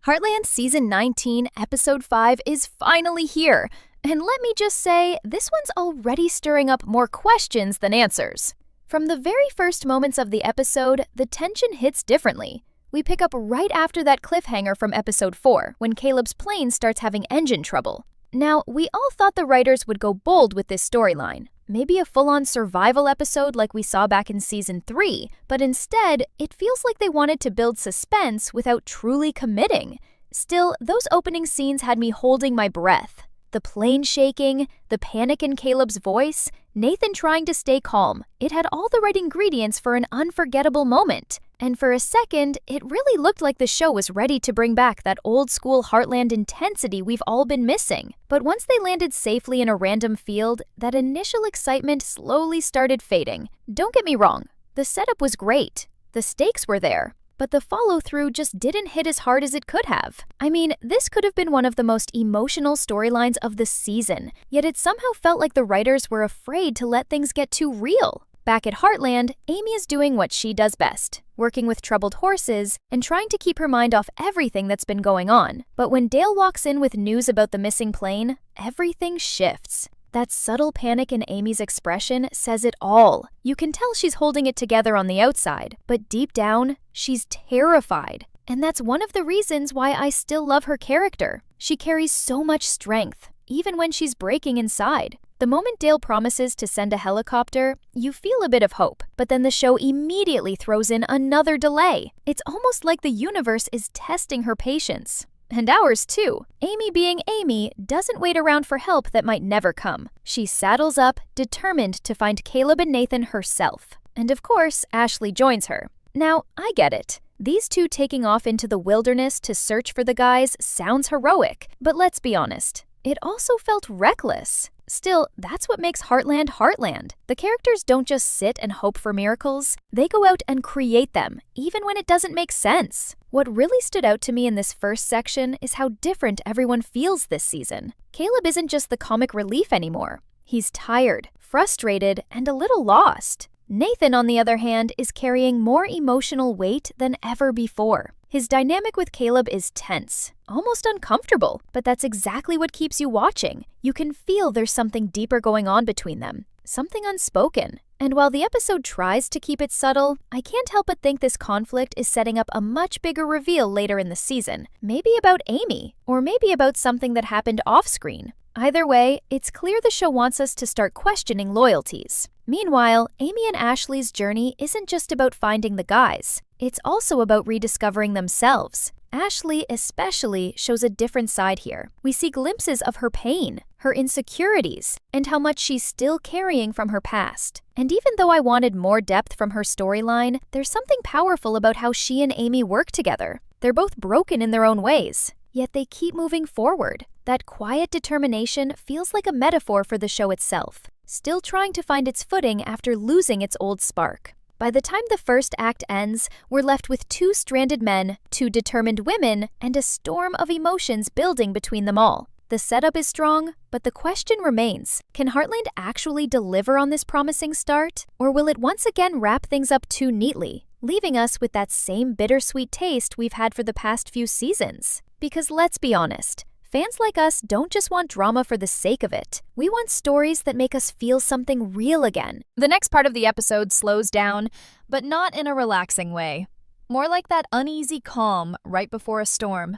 Heartland Season 19, Episode 5 is finally here, and let me just say, this one's already stirring up more questions than answers. From the very first moments of the episode, the tension hits differently. We pick up right after that cliffhanger from Episode 4, when Caleb's plane starts having engine trouble. Now, we all thought the writers would go bold with this storyline. Maybe a full-on survival episode like we saw back in Season 3, but instead, it feels like they wanted to build suspense without truly committing. Still, those opening scenes had me holding my breath. The plane shaking, the panic in Caleb's voice, Nathan trying to stay calm. It had all the right ingredients for an unforgettable moment. And for a second, it really looked like the show was ready to bring back that old-school Heartland intensity we've all been missing. But once they landed safely in a random field, that initial excitement slowly started fading. Don't get me wrong, the setup was great. The stakes were there. But the follow-through just didn't hit as hard as it could have. I mean, this could have been one of the most emotional storylines of the season, yet it somehow felt like the writers were afraid to let things get too real. Back at Heartland, Amy is doing what she does best, working with troubled horses and trying to keep her mind off everything that's been going on. But when Dale walks in with news about the missing plane, everything shifts. That subtle panic in Amy's expression says it all. You can tell she's holding it together on the outside, but deep down, she's terrified. And that's one of the reasons why I still love her character. She carries so much strength, even when she's breaking inside. The moment Dale promises to send a helicopter, you feel a bit of hope, but then the show immediately throws in another delay. It's almost like the universe is testing her patience. And ours too. Amy being Amy doesn't wait around for help that might never come. She saddles up, determined to find Caleb and Nathan herself. And of course, Ashley joins her. Now, I get it. These two taking off into the wilderness to search for the guys sounds heroic, but let's be honest, it also felt reckless. Still, that's what makes Heartland Heartland. The characters don't just sit and hope for miracles, they go out and create them, even when it doesn't make sense. What really stood out to me in this first section is how different everyone feels this season. Caleb isn't just the comic relief anymore. He's tired, frustrated, and a little lost. Nathan, on the other hand, is carrying more emotional weight than ever before. His dynamic with Caleb is tense, almost uncomfortable, but that's exactly what keeps you watching. You can feel there's something deeper going on between them, something unspoken. And while the episode tries to keep it subtle, I can't help but think this conflict is setting up a much bigger reveal later in the season. Maybe about Amy, or maybe about something that happened off-screen. Either way, it's clear the show wants us to start questioning loyalties. Meanwhile, Amy and Ashley's journey isn't just about finding the guys. It's also about rediscovering themselves. Ashley especially shows a different side here. We see glimpses of her pain, her insecurities, and how much she's still carrying from her past. And even though I wanted more depth from her storyline, there's something powerful about how she and Amy work together. They're both broken in their own ways, yet they keep moving forward. That quiet determination feels like a metaphor for the show itself, still trying to find its footing after losing its old spark. By the time the first act ends, we're left with two stranded men, two determined women, and a storm of emotions building between them all. The setup is strong, but the question remains, can Heartland actually deliver on this promising start? Or will it once again wrap things up too neatly, leaving us with that same bittersweet taste we've had for the past few seasons? Because let's be honest, fans like us don't just want drama for the sake of it. We want stories that make us feel something real again. The next part of the episode slows down, but not in a relaxing way. More like that uneasy calm right before a storm.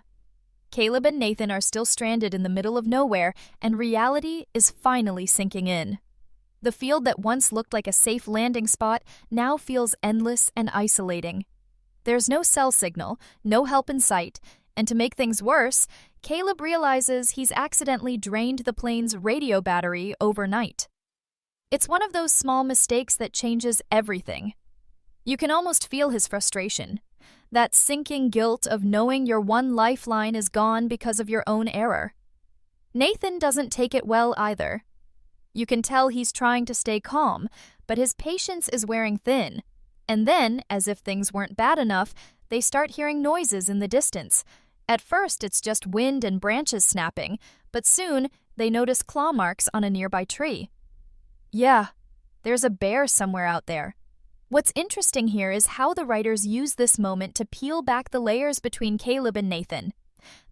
Caleb and Nathan are still stranded in the middle of nowhere, and reality is finally sinking in. The field that once looked like a safe landing spot now feels endless and isolating. There's no cell signal, no help in sight, and to make things worse, Caleb realizes he's accidentally drained the plane's radio battery overnight. It's one of those small mistakes that changes everything. You can almost feel his frustration, that sinking guilt of knowing your one lifeline is gone because of your own error. Nathan doesn't take it well either. You can tell he's trying to stay calm, but his patience is wearing thin. And then, as if things weren't bad enough, they start hearing noises in the distance. At first, it's just wind and branches snapping, but soon they notice claw marks on a nearby tree. Yeah, there's a bear somewhere out there. What's interesting here is how the writers use this moment to peel back the layers between Caleb and Nathan.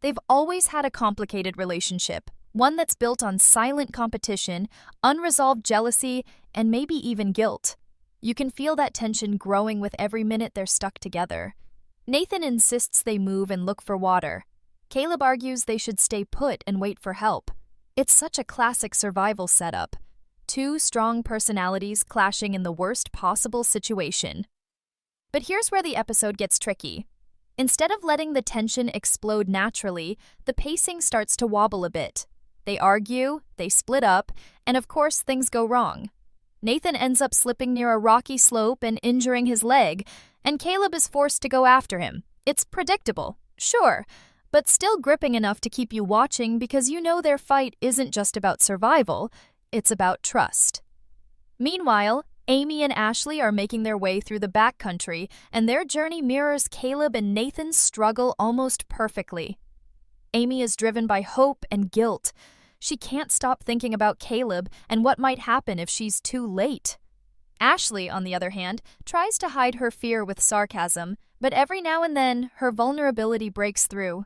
they've always had a complicated relationship, one that's built on silent competition, unresolved jealousy, and maybe even guilt. You can feel that tension growing with every minute they're stuck together. Nathan insists they move and look for water. Caleb argues they should stay put and wait for help. It's such a classic survival setup. Two strong personalities clashing in the worst possible situation. But here's where the episode gets tricky. Instead of letting the tension explode naturally, the pacing starts to wobble a bit. They argue, they split up, and of course things go wrong. Nathan ends up slipping near a rocky slope and injuring his leg, and Caleb is forced to go after him. It's predictable, sure, but still gripping enough to keep you watching because you know their fight isn't just about survival, it's about trust. Meanwhile, Amy and Ashley are making their way through the backcountry, and their journey mirrors Caleb and Nathan's struggle almost perfectly. Amy is driven by hope and guilt. She can't stop thinking about Caleb and what might happen if she's too late. Ashley, on the other hand, tries to hide her fear with sarcasm, but every now and then, her vulnerability breaks through.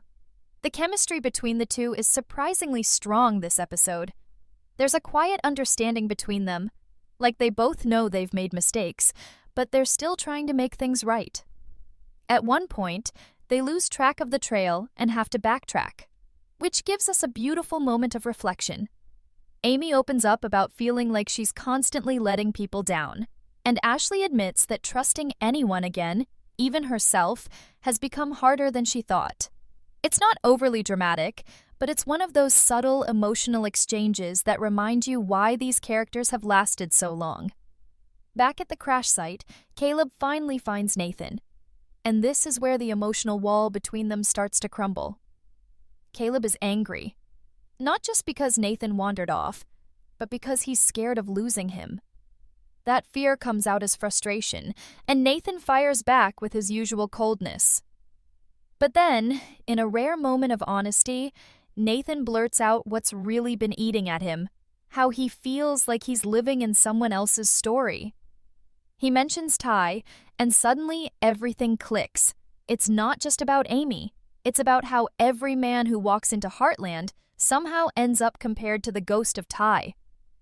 The chemistry between the two is surprisingly strong this episode. There's a quiet understanding between them, like they both know they've made mistakes, but they're still trying to make things right. At one point, they lose track of the trail and have to backtrack, which gives us a beautiful moment of reflection. Amy opens up about feeling like she's constantly letting people down, and Ashley admits that trusting anyone again, even herself, has become harder than she thought. It's not overly dramatic, but it's one of those subtle emotional exchanges that remind you why these characters have lasted so long. Back at the crash site, Caleb finally finds Nathan, and this is where the emotional wall between them starts to crumble. Caleb is angry, not just because Nathan wandered off, but because he's scared of losing him. That fear comes out as frustration, and Nathan fires back with his usual coldness. But then, in a rare moment of honesty, Nathan blurts out what's really been eating at him, how he feels like he's living in someone else's story. He mentions Ty, and suddenly everything clicks. It's not just about Amy. It's about how every man who walks into Heartland somehow ends up compared to the ghost of Ty.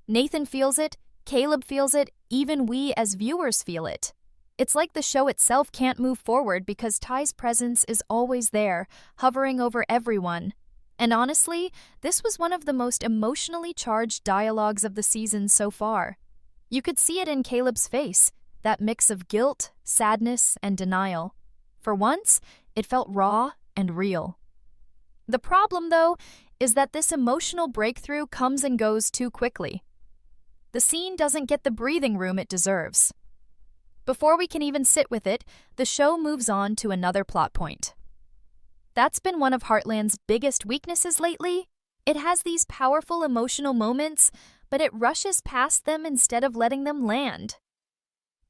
Nathan feels it, Caleb feels it, even we as viewers feel it. It's like the show itself can't move forward because Ty's presence is always there, hovering over everyone. And honestly, this was one of the most emotionally charged dialogues of the season so far. You could see it in Caleb's face, that mix of guilt, sadness, and denial. For once, it felt raw and real. The problem, though, is that this emotional breakthrough comes and goes too quickly. The scene doesn't get the breathing room it deserves. Before we can even sit with it, the show moves on to another plot point. That's been one of Heartland's biggest weaknesses lately. It has these powerful emotional moments, but it rushes past them instead of letting them land.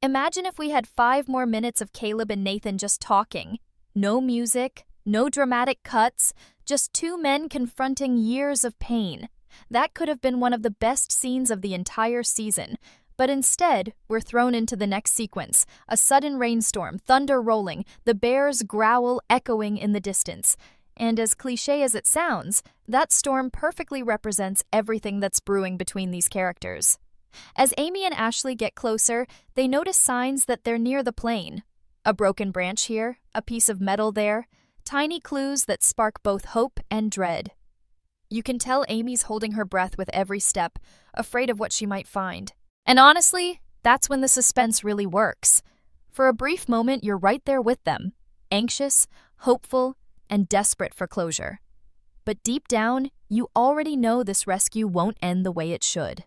Imagine if we had 5 more minutes of Caleb and Nathan just talking. No music, no dramatic cuts, just 2 men confronting years of pain. That could have been one of the best scenes of the entire season. But instead, we're thrown into the next sequence, a sudden rainstorm, thunder rolling, the bear's growl echoing in the distance. And as cliché as it sounds, that storm perfectly represents everything that's brewing between these characters. As Amy and Ashley get closer, they notice signs that they're near the plane. A broken branch here, a piece of metal there, tiny clues that spark both hope and dread. You can tell Amy's holding her breath with every step, afraid of what she might find. And honestly, that's when the suspense really works. For a brief moment, you're right there with them, anxious, hopeful, and desperate for closure. But deep down, you already know this rescue won't end the way it should.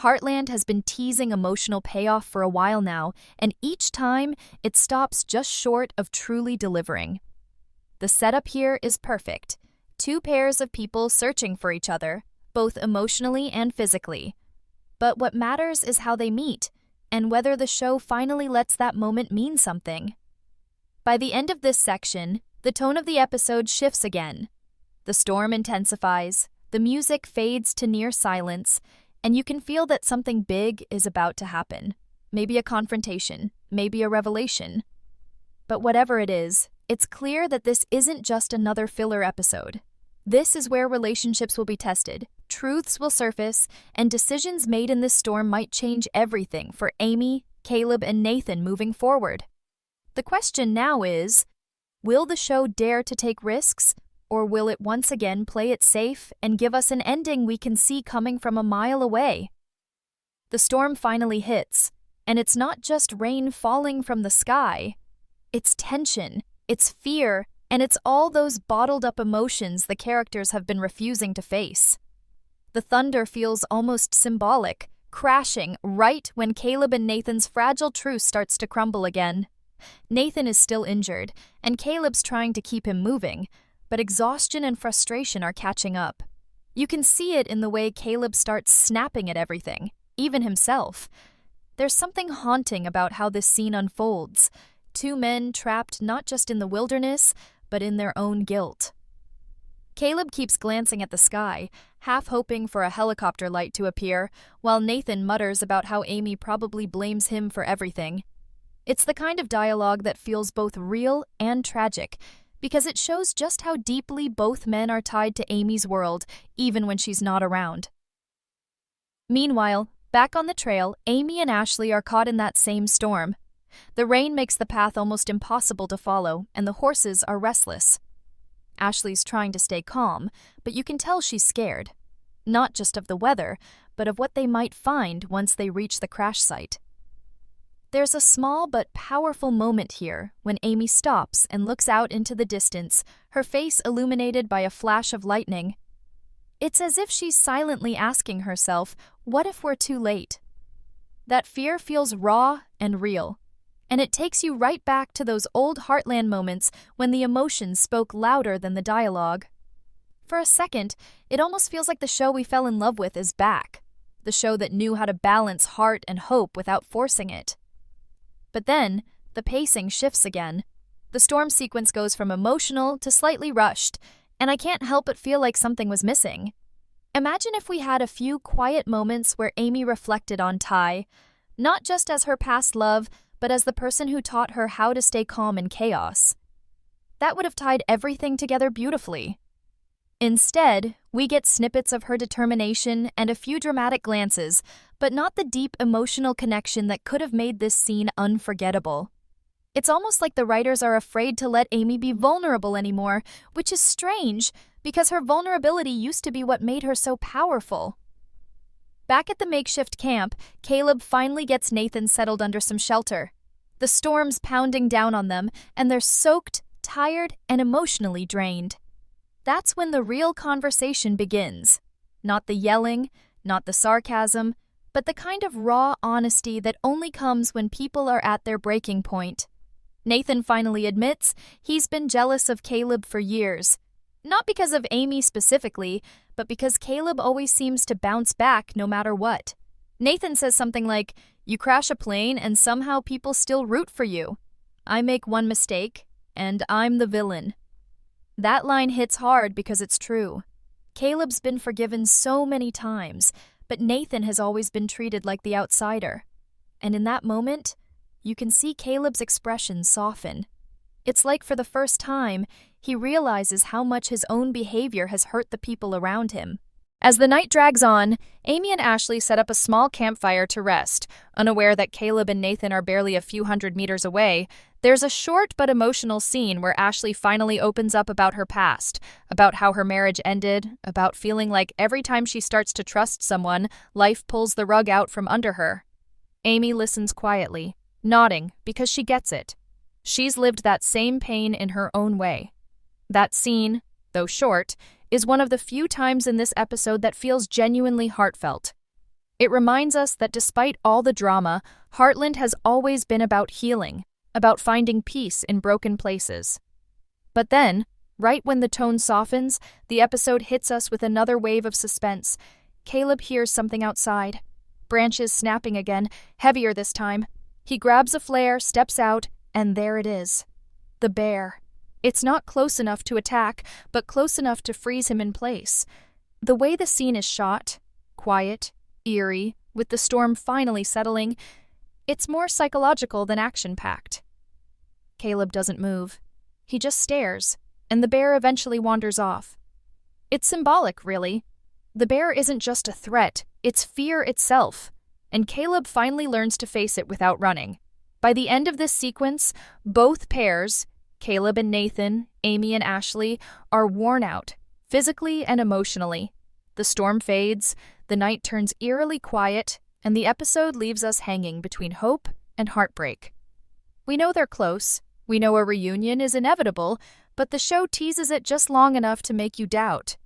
Heartland has been teasing emotional payoff for a while now, and each time, it stops just short of truly delivering. The setup here is perfect. 2 pairs of people searching for each other, both emotionally and physically. But what matters is how they meet, and whether the show finally lets that moment mean something. By the end of this section, the tone of the episode shifts again. The storm intensifies, the music fades to near silence, and you can feel that something big is about to happen. Maybe a confrontation, maybe a revelation. But whatever it is, It's clear that this isn't just another filler episode. This is where relationships will be tested, truths will surface, and decisions made in this storm might change everything for Amy, Caleb, and Nathan moving forward. The question now is, will the show dare to take risks, or will it once again play it safe and give us an ending we can see coming from a mile away? The storm finally hits, and it's not just rain falling from the sky. It's tension, it's fear, and it's all those bottled-up emotions the characters have been refusing to face. The thunder feels almost symbolic, crashing right when Caleb and Nathan's fragile truce starts to crumble again. Nathan is still injured, and Caleb's trying to keep him moving, but exhaustion and frustration are catching up. You can see it in the way Caleb starts snapping at everything, even himself. There's something haunting about how this scene unfolds. Two men trapped not just in the wilderness, but in their own guilt. Caleb keeps glancing at the sky, half hoping for a helicopter light to appear, while Nathan mutters about how Amy probably blames him for everything. It's the kind of dialogue that feels both real and tragic, because it shows just how deeply both men are tied to Amy's world, even when she's not around. Meanwhile, back on the trail, Amy and Ashley are caught in that same storm. The rain makes the path almost impossible to follow, and the horses are restless. Ashley's trying to stay calm, but you can tell she's scared. Not just of the weather, but of what they might find once they reach the crash site. There's a small but powerful moment here when Amy stops and looks out into the distance, her face illuminated by a flash of lightning. It's as if she's silently asking herself, what if we're too late? That fear feels raw and real, and it takes you right back to those old Heartland moments when the emotions spoke louder than the dialogue. For a second, it almost feels like the show we fell in love with is back, the show that knew how to balance heart and hope without forcing it. But then, the pacing shifts again. The storm sequence goes from emotional to slightly rushed, and I can't help but feel like something was missing. Imagine if we had a few quiet moments where Amy reflected on Ty, not just as her past love, but as the person who taught her how to stay calm in chaos. That would have tied everything together beautifully. Instead, we get snippets of her determination and a few dramatic glances, but not the deep emotional connection that could have made this scene unforgettable. It's almost like the writers are afraid to let Amy be vulnerable anymore, which is strange, because her vulnerability used to be what made her so powerful. Back at the makeshift camp, Caleb finally gets Nathan settled under some shelter. The storm's pounding down on them, and they're soaked, tired, and emotionally drained. That's when the real conversation begins. Not the yelling, not the sarcasm, but the kind of raw honesty that only comes when people are at their breaking point. Nathan finally admits he's been jealous of Caleb for years. Not because of Amy specifically, but because Caleb always seems to bounce back no matter what. Nathan says something like, "You crash a plane and somehow people still root for you. I make one mistake, and I'm the villain." That line hits hard because it's true. Caleb's been forgiven so many times, but Nathan has always been treated like the outsider. And in that moment, you can see Caleb's expression soften. It's like for the first time, he realizes how much his own behavior has hurt the people around him. As the night drags on, Amy and Ashley set up a small campfire to rest. Unaware that Caleb and Nathan are barely a few hundred meters away, there's a short but emotional scene where Ashley finally opens up about her past, about how her marriage ended, about feeling like every time she starts to trust someone, life pulls the rug out from under her. Amy listens quietly, nodding because she gets it. She's lived that same pain in her own way. That scene, though short, is one of the few times in this episode that feels genuinely heartfelt. It reminds us that despite all the drama, Heartland has always been about healing, about finding peace in broken places. But then, right when the tone softens, the episode hits us with another wave of suspense. Caleb hears something outside. Branches snapping again, heavier this time. He grabs a flare, steps out, and there it is. The bear. It's not close enough to attack, but close enough to freeze him in place. The way the scene is shot, quiet, eerie, with the storm finally settling, it's more psychological than action-packed. Caleb doesn't move. He just stares, and the bear eventually wanders off. It's symbolic, really. The bear isn't just a threat, it's fear itself, and Caleb finally learns to face it without running. By the end of this sequence, both pairs, Caleb and Nathan, Amy and Ashley, are worn out, physically and emotionally. The storm fades, the night turns eerily quiet, and the episode leaves us hanging between hope and heartbreak. We know they're close, we know a reunion is inevitable, but the show teases it just long enough to make you doubt.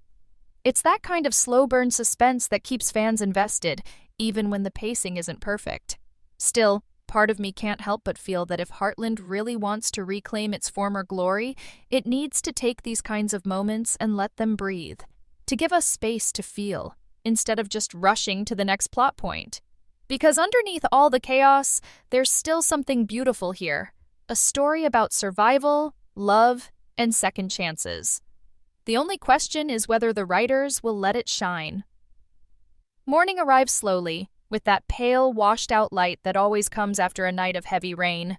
It's that kind of slow-burn suspense that keeps fans invested, even when the pacing isn't perfect. Still, part of me can't help but feel that if Heartland really wants to reclaim its former glory, it needs to take these kinds of moments and let them breathe, to give us space to feel, instead of just rushing to the next plot point. Because underneath all the chaos, there's still something beautiful here, a story about survival, love, and second chances. The only question is whether the writers will let it shine. Morning arrives slowly, with that pale, washed-out light that always comes after a night of heavy rain.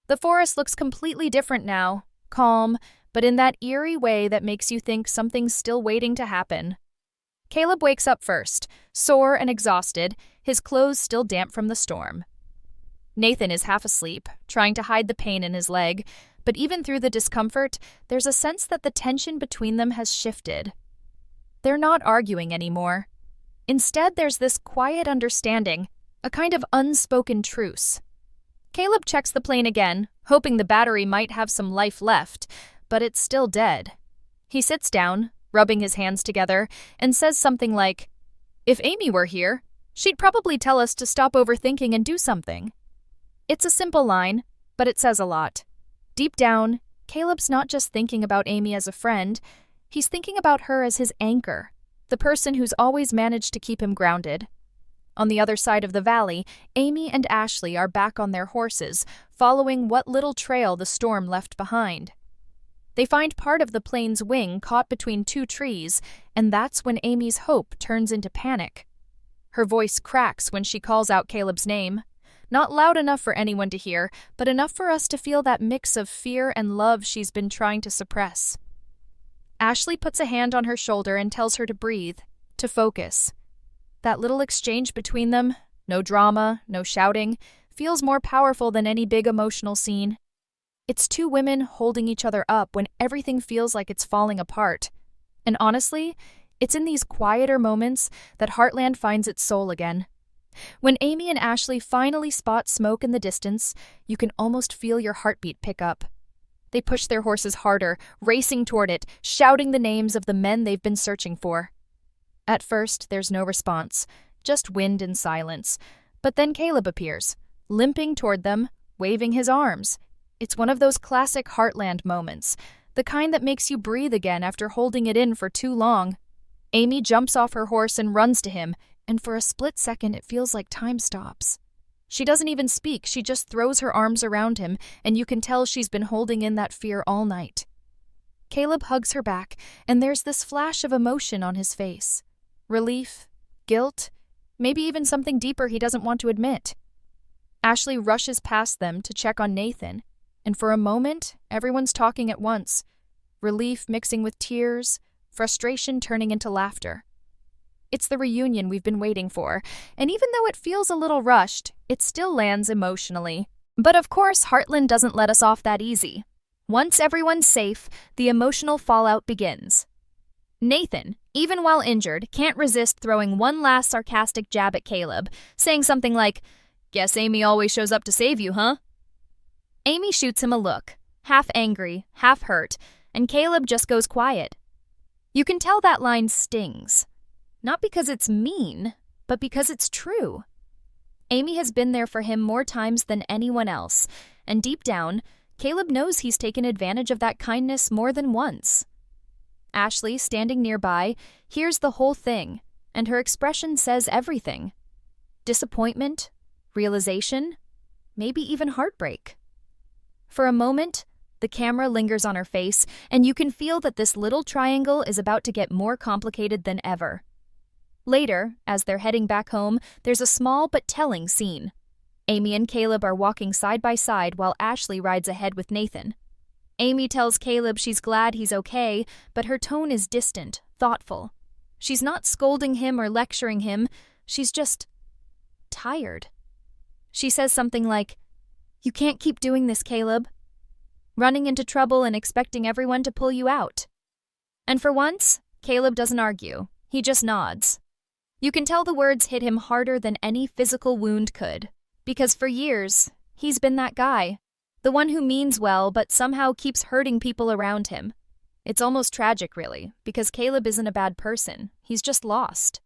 The forest looks completely different now, calm, but in that eerie way that makes you think something's still waiting to happen. Caleb wakes up first, sore and exhausted, his clothes still damp from the storm. Nathan is half asleep, trying to hide the pain in his leg, but even through the discomfort, there's a sense that the tension between them has shifted. They're not arguing anymore. Instead, there's this quiet understanding, a kind of unspoken truce. Caleb checks the plane again, hoping the battery might have some life left, but it's still dead. He sits down, rubbing his hands together, and says something like, "If Amy were here, she'd probably tell us to stop overthinking and do something." It's a simple line, but it says a lot. Deep down, Caleb's not just thinking about Amy as a friend, he's thinking about her as his anchor, the person who's always managed to keep him grounded. On the other side of the valley, Amy and Ashley are back on their horses, following what little trail the storm left behind. They find part of the plane's wing caught between two trees, and that's when Amy's hope turns into panic. Her voice cracks when she calls out Caleb's name. Not loud enough for anyone to hear, but enough for us to feel that mix of fear and love she's been trying to suppress. Ashley puts a hand on her shoulder and tells her to breathe, to focus. That little exchange between them, no drama, no shouting, feels more powerful than any big emotional scene. It's two women holding each other up when everything feels like it's falling apart. And honestly, it's in these quieter moments that Heartland finds its soul again. When Amy and Ashley finally spot smoke in the distance, you can almost feel your heartbeat pick up. They push their horses harder, racing toward it, shouting the names of the men they've been searching for. At first, there's no response, just wind and silence. But then Caleb appears, limping toward them, waving his arms. It's one of those classic Heartland moments, the kind that makes you breathe again after holding it in for too long. Amy jumps off her horse and runs to him, and for a split second it feels like time stops. She doesn't even speak, she just throws her arms around him, and you can tell she's been holding in that fear all night. Caleb hugs her back, and there's this flash of emotion on his face. Relief, guilt, maybe even something deeper he doesn't want to admit. Ashley rushes past them to check on Nathan, and for a moment, everyone's talking at once. Relief mixing with tears, frustration turning into laughter. It's the reunion we've been waiting for, and even though it feels a little rushed, it still lands emotionally. But of course, Heartland doesn't let us off that easy. Once everyone's safe, the emotional fallout begins. Nathan, even while injured, can't resist throwing one last sarcastic jab at Caleb, saying something like, "Guess Amy always shows up to save you, huh?" Amy shoots him a look, half angry, half hurt, and Caleb just goes quiet. You can tell that line stings. Not because it's mean, but because it's true. Amy has been there for him more times than anyone else, and deep down, Caleb knows he's taken advantage of that kindness more than once. Ashley, standing nearby, hears the whole thing, and her expression says everything. Disappointment, realization, maybe even heartbreak. For a moment, the camera lingers on her face, and you can feel that this little triangle is about to get more complicated than ever. Later, as they're heading back home, there's a small but telling scene. Amy and Caleb are walking side by side while Ashley rides ahead with Nathan. Amy tells Caleb she's glad he's okay, but her tone is distant, thoughtful. She's not scolding him or lecturing him, she's just tired. She says something like, "You can't keep doing this, Caleb. Running into trouble and expecting everyone to pull you out." And for once, Caleb doesn't argue. He just nods. You can tell the words hit him harder than any physical wound could, because for years, he's been that guy. The one who means well but somehow keeps hurting people around him. It's almost tragic, really, because Caleb isn't a bad person. He's just lost.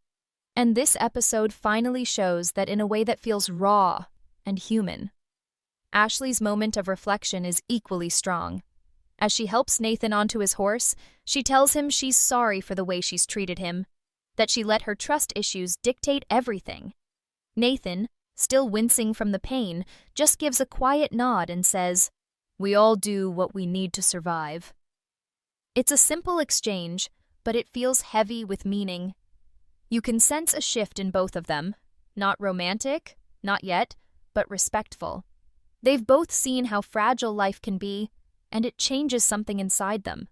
And this episode finally shows that in a way that feels raw and human. Ashley's moment of reflection is equally strong. As she helps Nathan onto his horse, she tells him she's sorry for the way she's treated him, that she let her trust issues dictate everything. Nathan, still wincing from the pain, just gives a quiet nod and says, "We all do what we need to survive." It's a simple exchange, but it feels heavy with meaning. You can sense a shift in both of them. Not romantic, not yet, but respectful. They've both seen how fragile life can be, and it changes something inside them.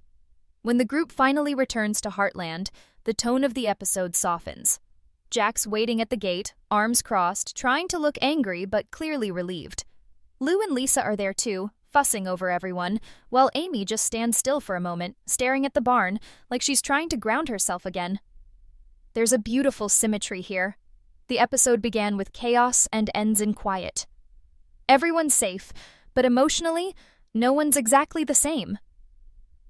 When the group finally returns to Heartland, the tone of the episode softens. Jack's waiting at the gate, arms crossed, trying to look angry but clearly relieved. Lou and Lisa are there too, fussing over everyone, while Amy just stands still for a moment, staring at the barn, like she's trying to ground herself again. There's a beautiful symmetry here. The episode began with chaos and ends in quiet. Everyone's safe, but emotionally, no one's exactly the same.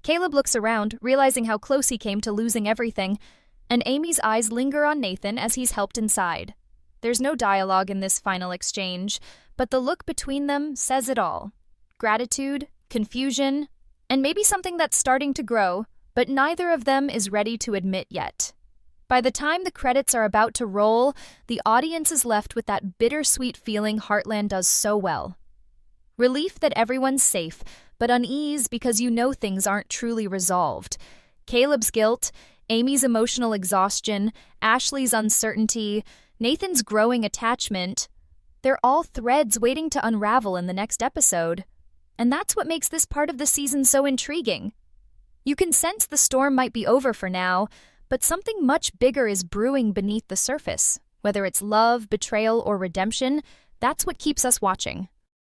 Caleb looks around, realizing how close he came to losing everything, and Amy's eyes linger on Nathan as he's helped inside. There's no dialogue in this final exchange, but the look between them says it all. Gratitude, confusion, and maybe something that's starting to grow, but neither of them is ready to admit yet. By the time the credits are about to roll, the audience is left with that bittersweet feeling Heartland does so well. Relief that everyone's safe, but unease because you know things aren't truly resolved. Caleb's guilt, Amy's emotional exhaustion, Ashley's uncertainty, Nathan's growing attachment, they're all threads waiting to unravel in the next episode. And that's what makes this part of the season so intriguing. You can sense the storm might be over for now, but something much bigger is brewing beneath the surface. Whether it's love, betrayal, or redemption, that's what keeps us watching.